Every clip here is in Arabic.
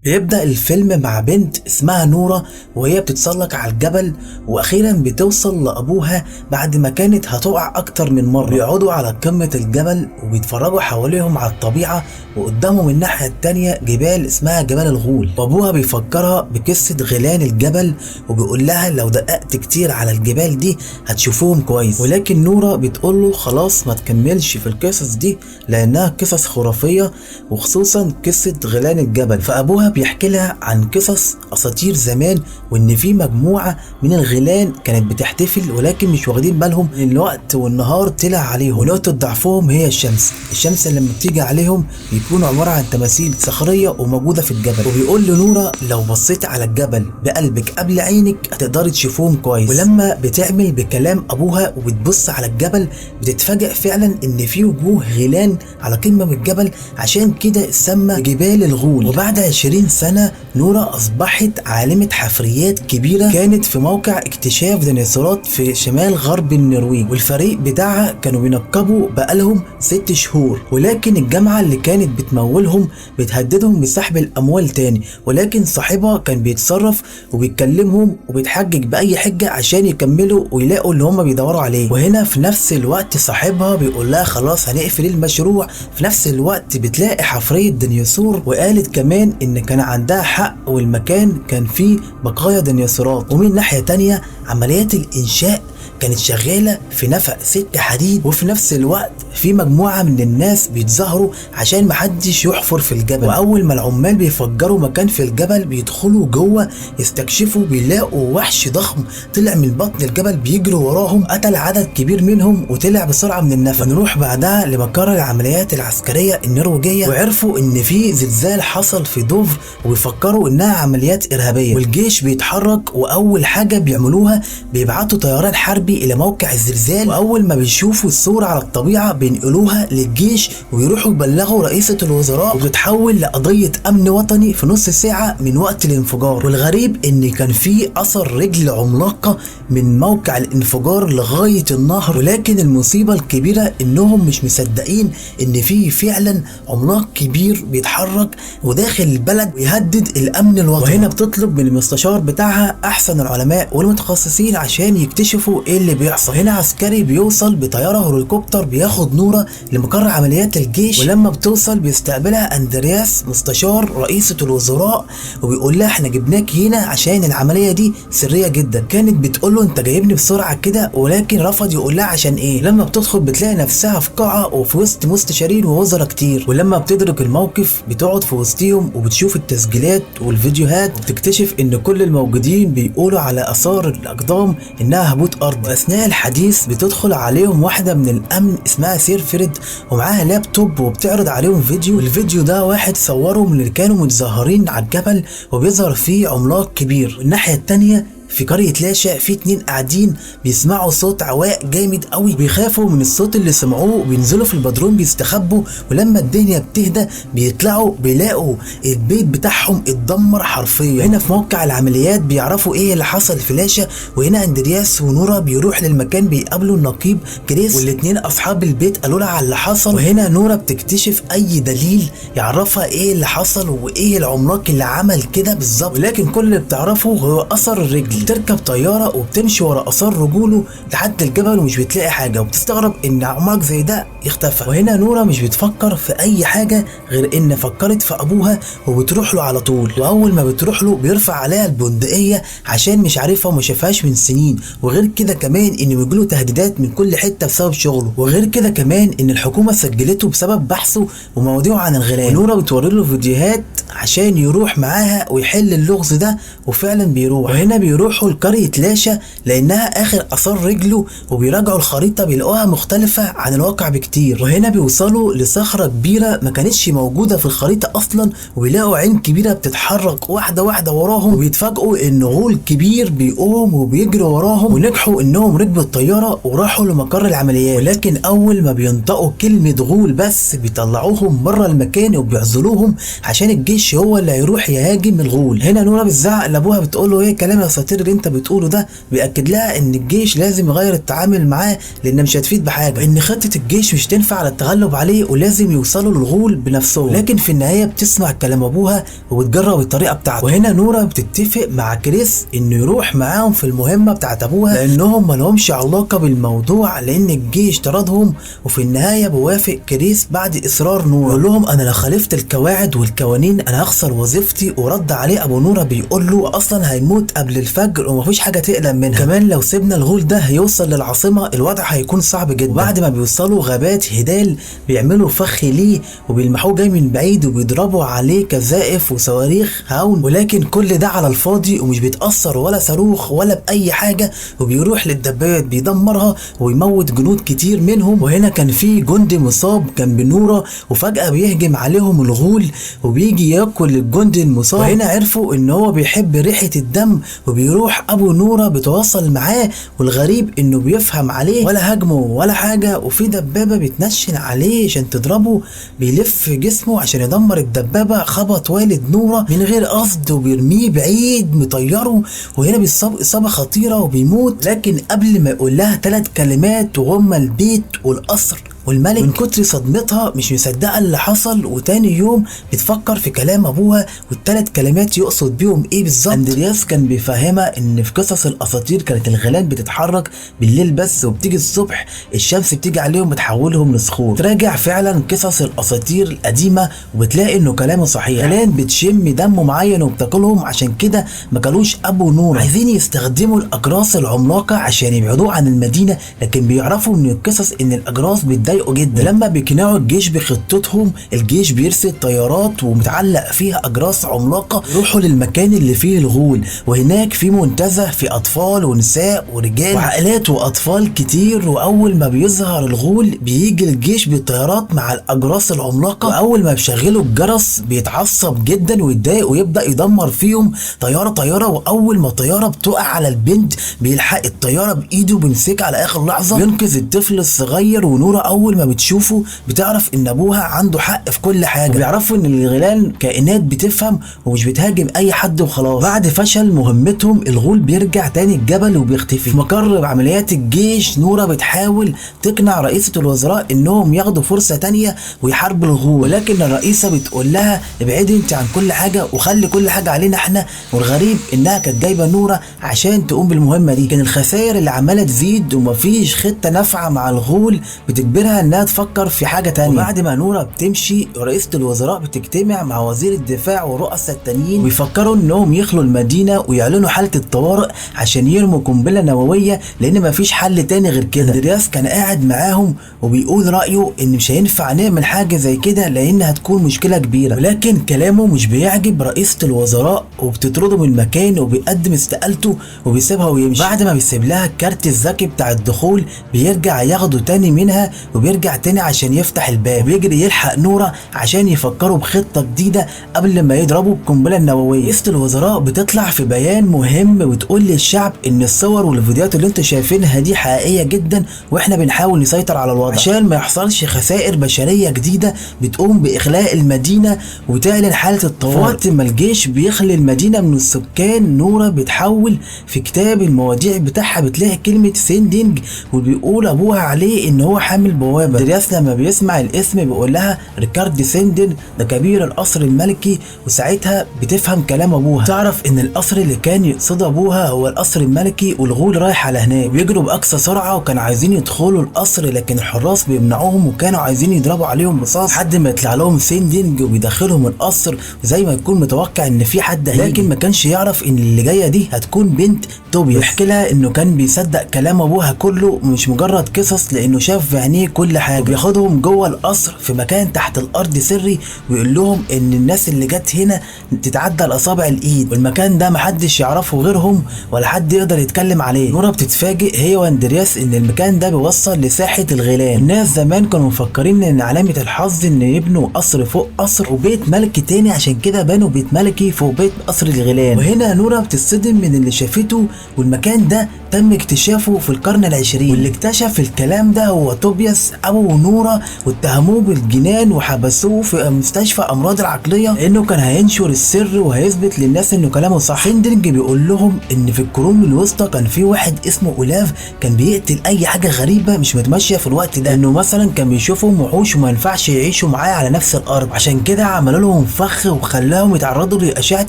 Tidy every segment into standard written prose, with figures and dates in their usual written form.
بيبدأ الفيلم مع بنت اسمها نورة وهي بتتسلق على الجبل، واخيرا بتوصل لابوها بعد ما كانت هتقع اكتر من مرة. بيقعدوا على قمة الجبل وبيتفرجوا حواليهم على الطبيعة، وقدامهم الناحية التانية جبال اسمها جبال الغول، وابوها بيفكرها بقصة غيلان الجبل وبيقول لها لو دققت كتير على الجبال دي هتشوفوهم كويس. ولكن نورة بتقوله خلاص ما تكملش في القصص دي لانها قصص خرافية، وخصوصا قصة غيلان الجبل. فابوها بيحكي لها عن قصص اساطير زمان، وان في مجموعة من الغيلان كانت بتحتفل ولكن مش واخدين بالهم ان الوقت والنهار طلع عليهم، ونقطة ضعفهم هي الشمس اللي لما بتيجي عليهم بيكونوا عبارة عن تماثيل صخرية وموجودة في الجبل. وبيقول لنورة لو بصيت على الجبل بقلبك قبل عينك هتقدري تشوفوهم كويس. ولما بتعمل بكلام ابوها وبتبص على الجبل بتتفاجئ فعلا ان في وجوه غيلان على قمة من الجبل، عشان كده اتسمى جبال الغول. وبعد 20 سنة نورة اصبحت عالمة حفريات كبيرة، كانت في موقع اكتشاف ديناصورات في شمال غرب النرويج، والفريق بتاعها كانوا بينقبوا بقالهم 6 شهور. ولكن الجامعة اللي كانت بتمولهم بتهددهم بسحب الاموال تاني، ولكن صاحبها كان بيتصرف وبيتكلمهم وبيتحجج باي حجة عشان يكملوا ويلاقوا اللي هم بيدوروا عليه. وهنا في نفس الوقت صاحبها بيقول لها خلاص هنقفل المشروع. في نفس الوقت بتلاقي حفرية ديناصور، وقالت كمان ان كان عندها حق والمكان كان فيه بقايا ديناصورات. ومن ناحية تانية عمليات الانشاء كانت شغالة في نفق سكة حديد، وفي نفس الوقت في مجموعة من الناس بيتظاهروا عشان محدش يحفر في الجبل. واول ما العمال بيفجروا مكان في الجبل بيدخلوا جوه يستكشفوا، بيلاقوا وحش ضخم طلع من بطن الجبل بيجري وراهم، قتل عدد كبير منهم وطلع بسرعة من النفق. فنروح بعدها لمقر العمليات العسكرية النرويجية، وعرفوا ان في زلزال حصل في دوف وبيفكروا انها عمليات ارهابية، والجيش بيتحرك. واول حاجة بيعملوها بيبعتوا طيران حربي الى موقع الزلزال، واول ما بيشوفوا الصورة على الطبيعة بينقلوها للجيش ويروحوا يبلغوا رئيسة الوزراء، وبتتحول لقضية امن وطني في نص ساعة من وقت الانفجار. والغريب ان كان في اثر رجل عملاقة من موقع الانفجار لغاية النهر، ولكن المصيبة الكبيرة انهم مش مصدقين ان في فعلا عملاق كبير بيتحرك وداخل البلد ويهدد الامن الوطني. وهنا بتطلب من المستشار بتاعها احسن العلماء والمتخصصين عشان يكتشفوا ايه اللي بيحصل. هنا عسكري بيوصل بطيارة هليكوبتر بياخد نورة لمقر عمليات الجيش، ولما بتوصل بيستقبلها اندرياس مستشار رئيسة الوزراء وبيقول لها احنا جبناك هنا عشان العملية دي سرية جدا. كانت بتقول له انت جايبني بسرعة كده، ولكن رفض يقول لها عشان ايه. لما بتدخل بتلاقي نفسها في قاعة وفي وسط مستشارين ووزراء كتير، ولما بتدرك الموقف بتقعد في وسطهم وبتشوف التسجيلات والفيديوهات وبتكتشف ان كل الموجودين بيقولوا على اثار الاقدام انها هبوط ارض. واثناء الحديث بتدخل عليهم واحدة من الامن اسمها سيرفريد ومعاها لابتوب وبتعرض عليهم فيديو، والفيديو ده واحد صوره من اللي كانوا متظاهرين على الجبل وبيظهر فيه عملاق كبير. والناحية التانية في قرية لاشا في 2 قاعدين بيسمعوا صوت عواء جامد قوي، بيخافوا من الصوت اللي سمعوه وبينزلوا في البدروم بيستخبوا. ولما الدنيا بتهدى بيطلعوا بيلاقوا البيت بتاعهم اتدمر حرفيا. هنا في موقع العمليات بيعرفوا ايه اللي حصل في لاشا، وهنا اندرياس ونورا بيروح للمكان بيقابلوا النقيب كريس، والاتنين اصحاب البيت قالوا لها على اللي حصل. وهنا نورا بتكتشف اي دليل يعرفها ايه اللي حصل وايه العملاق اللي عمل كده بالظبط، ولكن كل اللي بتعرفه هو اثر الرجل. بتركب طيارة وبتمشي ورا اثار رجوله لحد الجبل ومش بتلاقي حاجة، وبتستغرب ان عملاق زي ده يختفى. وهنا نورا مش بتفكر في اي حاجة غير ان فكرت في ابوها وبتروح له على طول. واول ما بتروح له بيرفع عليها البندقية عشان مش عارفها وما شافهاش من سنين، وغير كده كمان ان بيجيله تهديدات من كل حتة بسبب شغله، وغير كده كمان ان الحكومة سجلته بسبب بحثه ومواضيعه عن الغيلان. ونورا بتوري له فيديوهات عشان يروح معاها ويحل اللغز ده، وفعلا بيروح. وهنا بيروحوا لقرية لاشا لانها اخر اثار رجله، وبيراجعوا الخريطة بيلاقوها مختلفة عن الواقع بكتير. وهنا بيوصلوا لصخرة كبيرة ما كانتش موجودة في الخريطة اصلا، وبيلاقوا عين كبيرة بتتحرك واحدة واحدة وراهم، وبيتفاجئوا ان غول كبير بيقوم وبيجري وراهم، ونجحوا انهم ركبوا الطيارة وراحوا لمقر العمليات. ولكن اول ما بينطقوا كلمة غول بس بيطلعوهم بره المكان وبيعزلوهم عشان الجيش هو اللي هيروح يهاجم الغول. هنا نورا بتزعق لابوها بتقول له ايه كلام يا اساطير الاساطير اللي انت بتقوله ده بيأكد لها ان الجيش لازم يغير التعامل معاه لان مش هتفيد بحاجه، وان خطه الجيش مش تنفع على التغلب عليه ولازم يوصلوا للغول بنفسهم. لكن في النهايه بتسمع كلام ابوها وبتجرب الطريقه بتاعته. وهنا نورا بتتفق مع كريس انه يروح معاهم في المهمه بتاعت ابوها لانهم مالهمش علاقه بالموضوع لان الجيش طردهم. وفي النهايه بوافق كريس بعد اصرار نورا، يقول لهم انا لو خالفت القواعد والقوانين انا هخسر وظيفتي. ورد عليه ابو نورا بيقول له اصلا هيموت قبل الفجر ومفيش حاجه تقلق منها، كمان لو سيبنا الغول ده هيوصل للعاصمه الوضع هيكون صعب جدا. وبعد ما بيوصلوا غابات هدال بيعملوا فخ ليه وبيلمحوه جاي من بعيد وبيضربوا عليه كذائف وصواريخ هاون، ولكن كل ده على الفاضي ومش بيتاثر ولا صاروخ ولا باي حاجه، وبيروح للدبابات بيدمرها ويموت جنود كتير منهم. وهنا كان في جندي مصاب جنب نورا وفجاه بيهجم عليهم الغول وبيجي ياكل الجندي المصاب. وهنا عرفوا ان هو بيحب ريحه الدم وبيروح ابو نورا بيتواصل معاه، والغريب انه بيفهم عليه ولا هاجمه ولا حاجه. وفي دبابه بتنشن عليه عشان تضربه، بيلف جسمه عشان يدمر الدبابه، خبط والد نورا من غير قصد وبيرميه بعيد مطيره. وهنا بيصاب اصابه خطيره وبيموت، لكن قبل ما يقول لها 3 كلمات وهما البيت والقصر والملك، من كتر صدمتها مش مصدقه اللي حصل. وتاني يوم بتفكر في كلام ابوها وال3 كلمات يقصد بيهم ايه بالظبط. اندرياس كان بيفهمها ان في قصص الاساطير كانت الغيلان بتتحرك بالليل بس، وبتيجي الصبح الشمس بتيجي عليهم بتحولهم لصخور. تراجع فعلا قصص الاساطير القديمه وبتلاقي انه كلامه صحيح. غيلان بتشم دم معين وبتاكلهم، عشان كده ما كلوش ابو نور. عايزين يستخدموا الاجراس العملاقه عشان يبعدوه عن المدينه، لكن بيعرفوا من القصص ان الاجراس بتضايق جدا. لما بيقنعوا الجيش بخطتهم الجيش بيرسل طيارات ومتعلق فيها اجراس عملاقه يروحوا للمكان اللي فيه الغول، وهناك في منتزه في اطفال ونساء ورجال وعائلات واطفال كتير. واول ما بيظهر الغول بيجي الجيش بالطيارات مع الاجراس العملاقه، واول ما بيشغلوا الجرس بيتعصب جدا ويتضايق ويبدا يدمر فيهم طياره طياره. واول ما طياره بتقع على البنت بيلحق الطياره بايده وبيمسكها على اخر لحظه بينقذ الطفل الصغير. ونورا اول ما بتشوفه بتعرف ان ابوها عنده حق في كل حاجه، بيعرفوا ان الغيلان كائنات بتفهم ومش بتهاجم اي حد وخلاص. بعد فشل مهمتهم الغول بيرجع تاني الجبل وبيختفي. في مقر عمليات الجيش نورا بتحاول تقنع رئيسة الوزراء انهم ياخدوا فرصه تانيه ويحاربوا الغول، ولكن الرئيسه بتقول لها ابعدي انت عن كل حاجه وخلي كل حاجه علينا احنا. والغريب انها كانت جايبه نورا عشان تقوم بالمهمه دي. كان الخسائر اللي عماله تزيد ومفيش خطه نافعه مع الغول بتجبرها انها تفكر في حاجه تانية. وبعد ما نورا بتمشي رئيسة الوزراء بتجتمع مع وزير الدفاع ورؤساء التانيين ويفكروا انهم يخلوا المدينه ويعلنوا حاله الطوارئ عشان يرموا قنبله نوويه لان مفيش حل تاني غير كده. اندرياس كان قاعد معاهم وبيقول رايه ان مش هينفع نعمل حاجه زي كده لان هتكون مشكله كبيره، ولكن كلامه مش بيعجب رئيسة الوزراء وبتطرده من المكان وبيقدم استقالته وبيسيبها ويمشي. بعد ما بيسيب لها الكارت الذكي بتاع الدخول بيرجع ياخده تاني منها وبيرجع تاني عشان يفتح الباب، بيجري يلحق نورا عشان يفكروا بخطه جديده قبل ما يضربوا القنبله النوويه. رئيسة الوزراء بتطلع في بيان مهم وتقول للشعب ان الصور والفيديوهات اللي انتوا شايفينها دي حقيقيه جدا واحنا بنحاول نسيطر على الوضع عشان ما يحصلش خسائر بشريه جديده. بتقوم باخلاء المدينه وتعلن حاله الطوارئ. وقت ما الجيش بيخلي المدينه من السكان نورا بتحول في كتاب المواضيع بتاعها بتلاقي كلمه سيندينج وبيقول ابوها عليه ان هو حامل بوابه. اندرياس لما بيسمع الاسم بيقول لها ريكارد سيندن ده كبير القصر الملكي، وساعتها بتفهم كلام ابوها. تعرف ان القصر اللي كان يقصد ابوها هو القصر الملكي والغول رايح على هناك. بيجروا باقصى سرعه وكانوا عايزين يدخلوا القصر لكن الحراس بيمنعوهم وكانوا عايزين يضربوا عليهم رصاص لحد ما يطلع لهم سيندنج وبيدخلهم القصر وزي ما يكون متوقع ان في حد هيجي، لكن ما كانش يعرف ان اللي جايه دي هتكون بنت توبياس. بيحكي لها انه كان بيصدق كلام ابوها كله مش مجرد قصص لانه شاف في عينيه كل حاجه. بياخدهم جوه القصر في مكان تحت الارض سري ويقول لهم ان الناس اللي جت هنا تتعدى الاصابع الايد والمكان ده محدش يعرفه غيرهم ولا حد يقدر يتكلم عليه. نورا بتتفاجئ هي واندرياس ان المكان ده بيوصل لساحه الغيلان. الناس زمان كانوا مفكرين ان علامه الحظ ان يبنوا قصر فوق قصر وبيت ملكي تاني، عشان كده بنوا بيت ملكي فوق بيت قصر الغيلان. وهنا نورا بتصدم من اللي شافته، والمكان ده تم اكتشافه في القرن العشرين، واللي اكتشف الكلام ده هو توبياس ابو نورا، واتهموه بالجنان وحبسوه في مستشفى امراض العقليه لانه كان هينشر السر وهيثبت للناس انه كلامه صح. هندرنج بيقول لهم ان في القرون الوسطى كان في واحد اسمه اولاف كان بيقتل اي حاجه غريبه مش متماشيه في الوقت ده، انه مثلا كان بيشوفهم وحوش وما ينفعش يعيشوا معاه على نفس الارض، عشان كده عملوا لهم فخ وخلاهم يتعرضوا لاشعه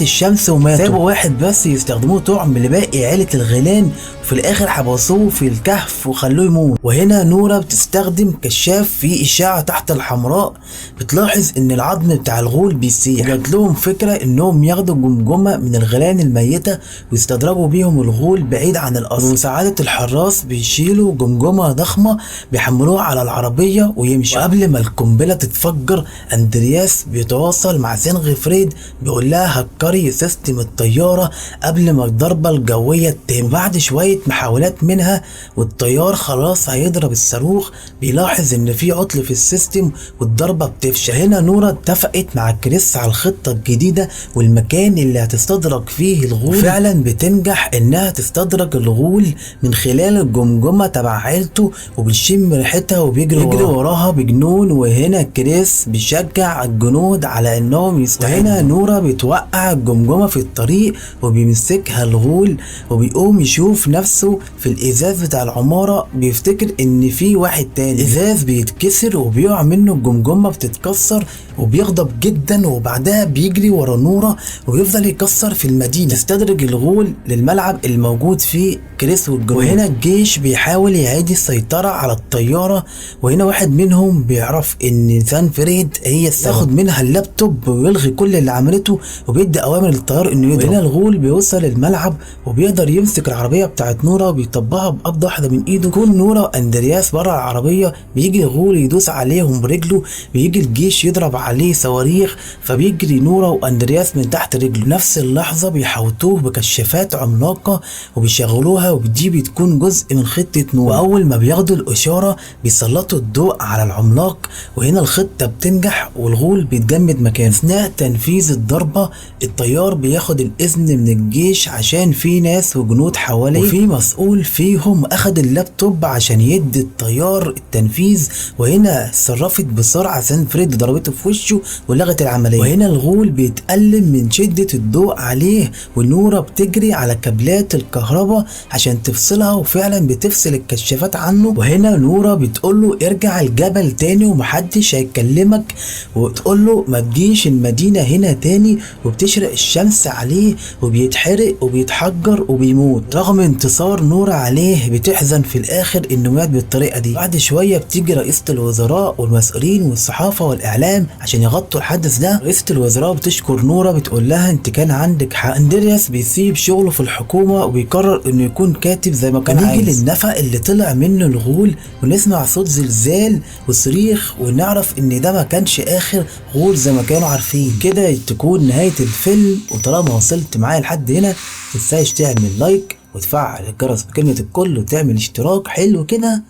الشمس وماتوا. سابوا واحد بس يستخدموه طعم لباقي عيله الغيلان، وفي الاخر حبسوه في الكهف وخلوه يموت. وهنا نورا بتستخدم كشاف فيه اشعه تحت الحمراء، بتلاحظ ان العظم بتاع الغول بيسيح. جات لهم فكره انهم ياخدوا جمجمه من الغيلان الميته ويستدرجوا بيهم الغول بعيد عن القصر. بمساعده الحراس بيشيلوا جمجمه ضخمه بيحملوها على العربيه ويمشوا. وقبل ما القنبله تتفجر اندرياس بيتواصل مع سينغفريد بيقول لها هكري سيستم الطياره قبل ما الضربه الجويه تتم. وبعد شويه محاولات منها والطيار خلاص هيضرب الصاروخ، بيلاحظ ان في عطل في السيستم والضربه بتفشل. هنا نورا اتفقت مع كريس على الخطه الجديده والمكان اللي هتستدرج فيه الغول، فعلا بتنجح انها تستدرج الغول من خلال الجمجمه تبع عيلته، وبيشم ريحتها وبيجري وراها بجنون. وهنا كريس بيشجع الجنود على انهم يستعدوا. وهنا نورا بتوقع الجمجمه في الطريق وبيمسكها الغول، وبيقوم يشوف نفسه في الازاز بتاع العماره، بيفتكر ان في واحد تاني. الازاز بيتكسر وبيقع منه الجمجمه بتتكسر وبيغضب جدا، وبعدها بيجري ورا نورا ويفضل يكسر في المدينه. تستدرج الغول للملعب الموجود فيه كريس والجنود. وهنا الجيش بيحاول يعيد السيطره على الطياره، وهنا واحد منهم بيعرف ان سانفريد هي تاخد منها اللابتوب ويلغي كل اللي عملته، وبيدي اوامر للطيار انه يضرب. وهنا الغول بيوصل الملعب وبيقدر يمسك العربيه بتاعت نورا وبيطبقها بقبضه واحده من ايده. كون نورا واندرياس بره العربيه، بيجي الغول يدوس عليهم برجله، بيجي الجيش يضرب عليه صواريخ، فبيجري نورا واندرياس من تحت رجله. نفس اللحظه بيحوطوه بكشافات عملاقه وبيشغلوها، ودي بتكون جزء من خطه نورا. واول ما بياخدوا الاشاره بيسلطوا الضوء على العملاق، وهنا الخطه بتنجح والغول بيتجمد مكانه. اثناء تنفيذ الضربه الطيار بياخد الاذن من الجيش عشان في ناس وجنود حواليه، وفي مسؤول فيهم اخد اللابتوب عشان يدي الطيار التنفيذ. وهنا اتصرفت بسرعه سانفريد ضربته في وشه ولغت العمليه. وهنا الغول بيتألم من شده الضوء عليه، ونورا بتجري على كابلات الكهرباء عشان تفصلها، وفعلا بتفصل الكشافات عنه. وهنا نورا بتقوله ارجع الجبل تاني ومحدش هيكلمك، وتقوله ما تجيش المدينه هنا تاني، وبتشرق الشمس عليه وبيتحرق وبيتحجر وبيموت. رغم انتصار نورا عليه بتحزن في الاخر انه مات بالطريقه دي. بعد شويه بتيجي رئيسه الوزراء والمسؤولين والصحافه والاعلام عشان يغطوا الحدث ده. رئيسه الوزراء بتشكر نورا، بتقول لها انت كان عندك حق. اندرياس بيسيب شغله في الحكومه وبيقرر انه يكون كاتب زي ما كان عايز. نيجي للنفق اللي طلع منه الغول ونسمع صوت زلزال وصريخ، ونعرف ان ده ما كانش اخر غول زي ما كانوا عارفين. كده تكون نهايه الفيلم. وطالما وصلت معايا لحد هنا متنساش تعمل لايك وتفعل الجرس بكلمه الكل وتعمل اشتراك حلو كده،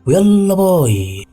ويلا باي.